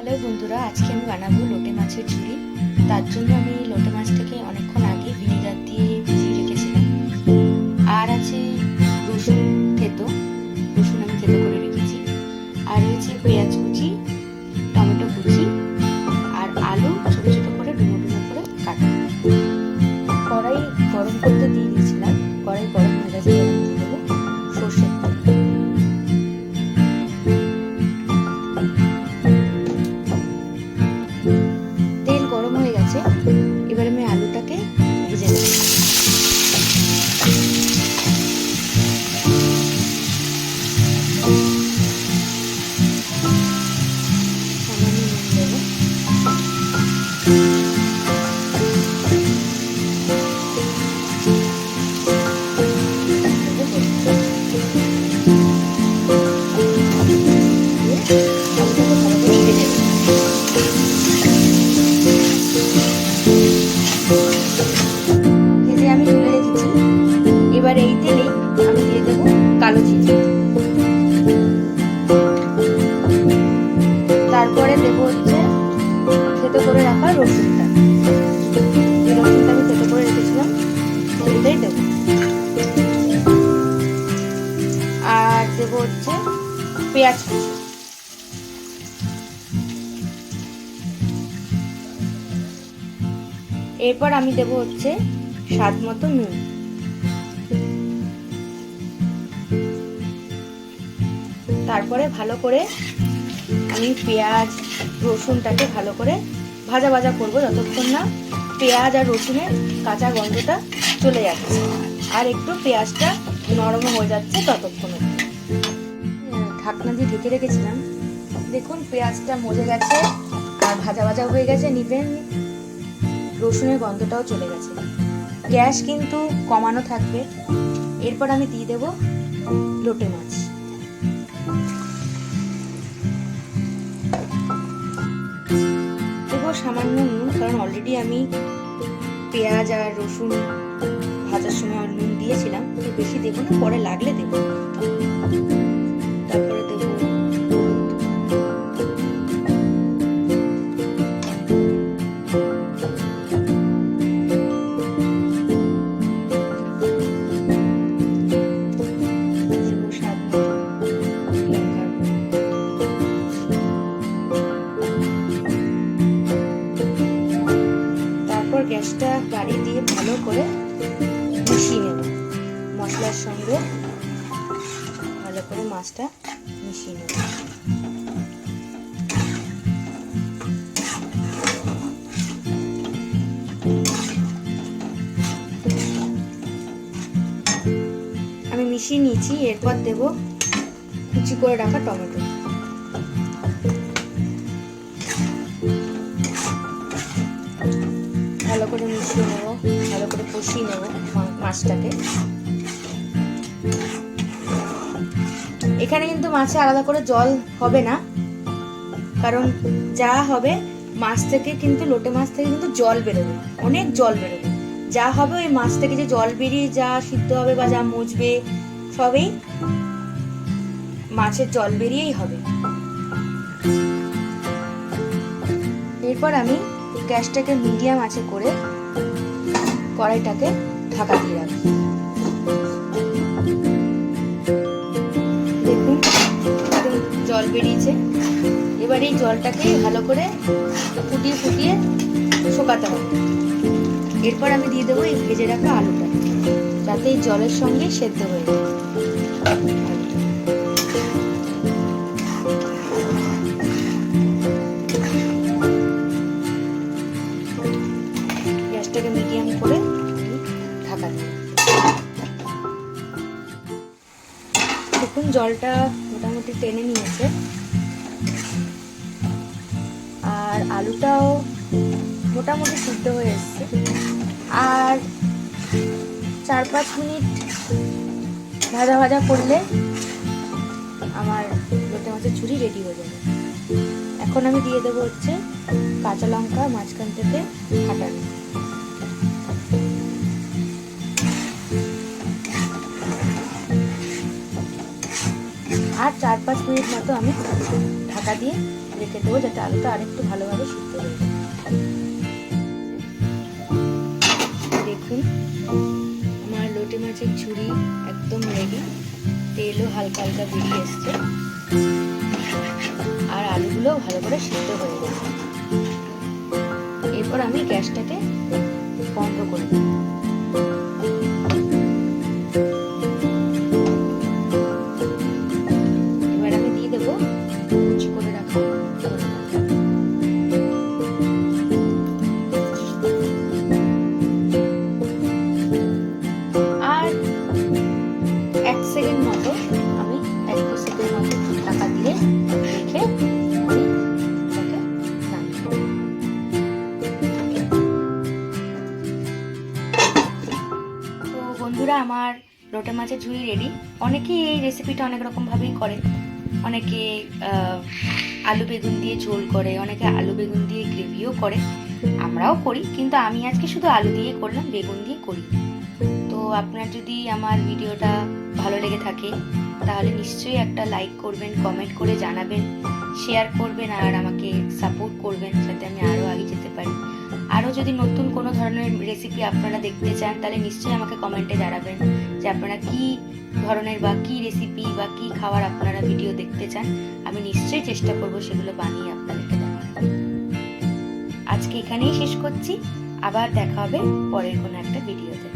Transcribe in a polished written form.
Hello বন্ধুরা, আজকে আমি বানাবো লোটে মাছের ঝুড়ি। তার জন্য আমি লোটে মাছটাকে অনেকক্ষণ আগে ভিনেগার দিয়ে ভিজিয়ে রেখেছিলাম। আর আছে রসুন থেতো, রসুন আমি থেতো করে রেখেছি। আর রয়েছে পেঁয়াজ কুচি, টমেটো কুচি আর আলু ছোট ছোট করে ডুমো ডুমো করে কাটা। কড়াই গরম করতে দিয়ে দিয়েছিলাম। কড়াই গরম হয়ে গেছে, দিয়ে দেবো সর্ষের তেল। তেল গরম হয়ে গেছে, এবার আমি আলুটাকে ভেজে নেব। সামান্য নুন দেবো। ভেজে আমি তুলে রেখেছি। এবার এই তেলেই আমি দিয়ে দেবো কালো জিরে, তারপরে দেবো হচ্ছে থেতো করে রাখা রসুনটা। এই রসুনটা আমি থেতো করে রেখেছিলাম, সেটাই দেবো। আর দেবো হচ্ছে পেঁয়াজ কুচি। এরপর আমি দেবো হচ্ছে স্বাদ মতো নুন। তারপরে ভালো করে আমি পেঁয়াজ রসুনটাকে ভালো করে ভাজা ভাজা করবো, যতক্ষণ না পেঁয়াজ আর রসুনের কাঁচা গন্ধটা চলে যাচ্ছে আর একটু পেঁয়াজটা নরম হয়ে যাচ্ছে ততক্ষণে। ঢাকনা দিয়ে ঢেকে রেখেছিলাম, দেখুন পেঁয়াজটা মজে গেছে আর ভাজা ভাজা হয়ে গেছে, নিবেন রসুনের গন্ধটাও চলে গেছে। গ্যাস কিন্তু কমানো থাকবে। এরপর আমি দিয়ে দেবো লোটে মাছ। দেবো সামান্য নুন, কারণ অলরেডি আমি পেঁয়াজ আর রসুন ভাজার সময় নুন দিয়েছিলাম, বেশি দেবো না, পরে লাগলে দেবো। তারপরে দেবো গ্যাসটা বাড়িয়ে দিয়ে ভালো করে মিশিয়ে নেব। মশলার সঙ্গে ভালো করে মাছটা মিশিয়ে নেব। আমি মিশিয়ে নিয়েছি। এরপর দেব কুচি করে রাখা টমেটো। ভালো করে মিশিয়ে নেব, ভালো করে কষিয়ে নেব মাছটাকে। এখানে কিন্তু মাছে আলাদা করে জল হবে না, কারণ যা হবে মাছ থেকে কিন্তু লোটে মাছ থেকে কিন্তু জল বেরোবে, অনেক জল বেরোবে। যা হবে ওই মাছ থেকে যে জল বেরিয়ে যা সিদ্ধ হবে বা যা মজবে সবই মাছের জল বেরিয়েই হবে। এরপর আমি গ্যাসটাকে মিডিয়াম আঁচে করে কড়াইটাকে ঢাকা দিয়ে রাখি। দেখুন জল বেরিয়েছে। এবার এই জলটাকে ভালো করে ফুটিয়ে ফুটিয়ে শুকাতে হবে। এরপর আমি দিয়ে দেবো এই ভেজে রাখা আলুটা, যাতে এই জলের সঙ্গে সেদ্ধ হয়ে যায়। গ্যাসটাকে মিডিয়াম করে ঢাকা দিই। দেখুন জলটা মোটামুটি টেনে নিয়েছে আর আলুটাও মোটামুটি সিদ্ধ হয়ে এসছে। আর 4-5 মিনিট ভাজা ভাজা করলে আমার লোটে মাছের ঝুড়ি রেডি হয়ে যাবে। এখন আমি দিয়ে দেবো হচ্ছে কাঁচা লঙ্কা মাঝখান থেকে ফাটানো। আর 4-5 মিনিট মতো আমি ঢাকা দিয়ে রেখে ঢেকে দেবো যাতে আলুটা আরেকটু ভালোভাবে সিদ্ধ হয়ে যায়। দেখুন আমার লোটে মাছের ঝুড়ি একদম রেডি, তেলও হালকা হালকা বেরিয়ে এসছে আর আলুগুলোও ভালো করে সিদ্ধ হয়ে গেছে। এরপর আমি গ্যাসটাকে বন্ধ করে দেব। এবার আমি দিয়ে দেবো কুচি করে রাখা আর 1 সেকেন্ড মতো, আমি 1-2 সেকেন্ড মতো ঢাকা দিয়ে রেখে বন্ধুরা আমার লোটে মাছের ঝুড়ি রেডি। অনেকেই এই রেসিপিটা অনেক রকম ভাবেই করে, অনেকে আলু বেগুন দিয়ে ঝোল করে, অনেকে আলু বেগুন দিয়ে গ্রেভিও করে, আমরাও করি, কিন্তু আমি আজকে শুধু আলু দিয়ে করলাম, বেগুন দিয়ে করি। তো আপনার যদি আমার ভিডিওটা ভালো লেগে থাকে তাহলে নিশ্চয়ই একটা লাইক করবেন, কমেন্ট করে জানাবেন, শেয়ার করবেন আর আমাকে সাপোর্ট করবেন যাতে আমি আরও আগে যেতে পারি। আরও যদি নতুন কোনো ধরনের রেসিপি আপনারা দেখতে চান তাহলে নিশ্চয়ই আমাকে কমেন্টে জানাবেন যে আপনারা কী ধরনের বা কী রেসিপি বা কী খাবার আপনারা ভিডিও দেখতে চান। আমি নিশ্চয়ই চেষ্টা করব সেগুলো বানিয়ে আপনাদেরকে দেখানোর। আজকে এখানেই শেষ করছি, আবার দেখা হবে পরের কোনো একটা ভিডিওতে।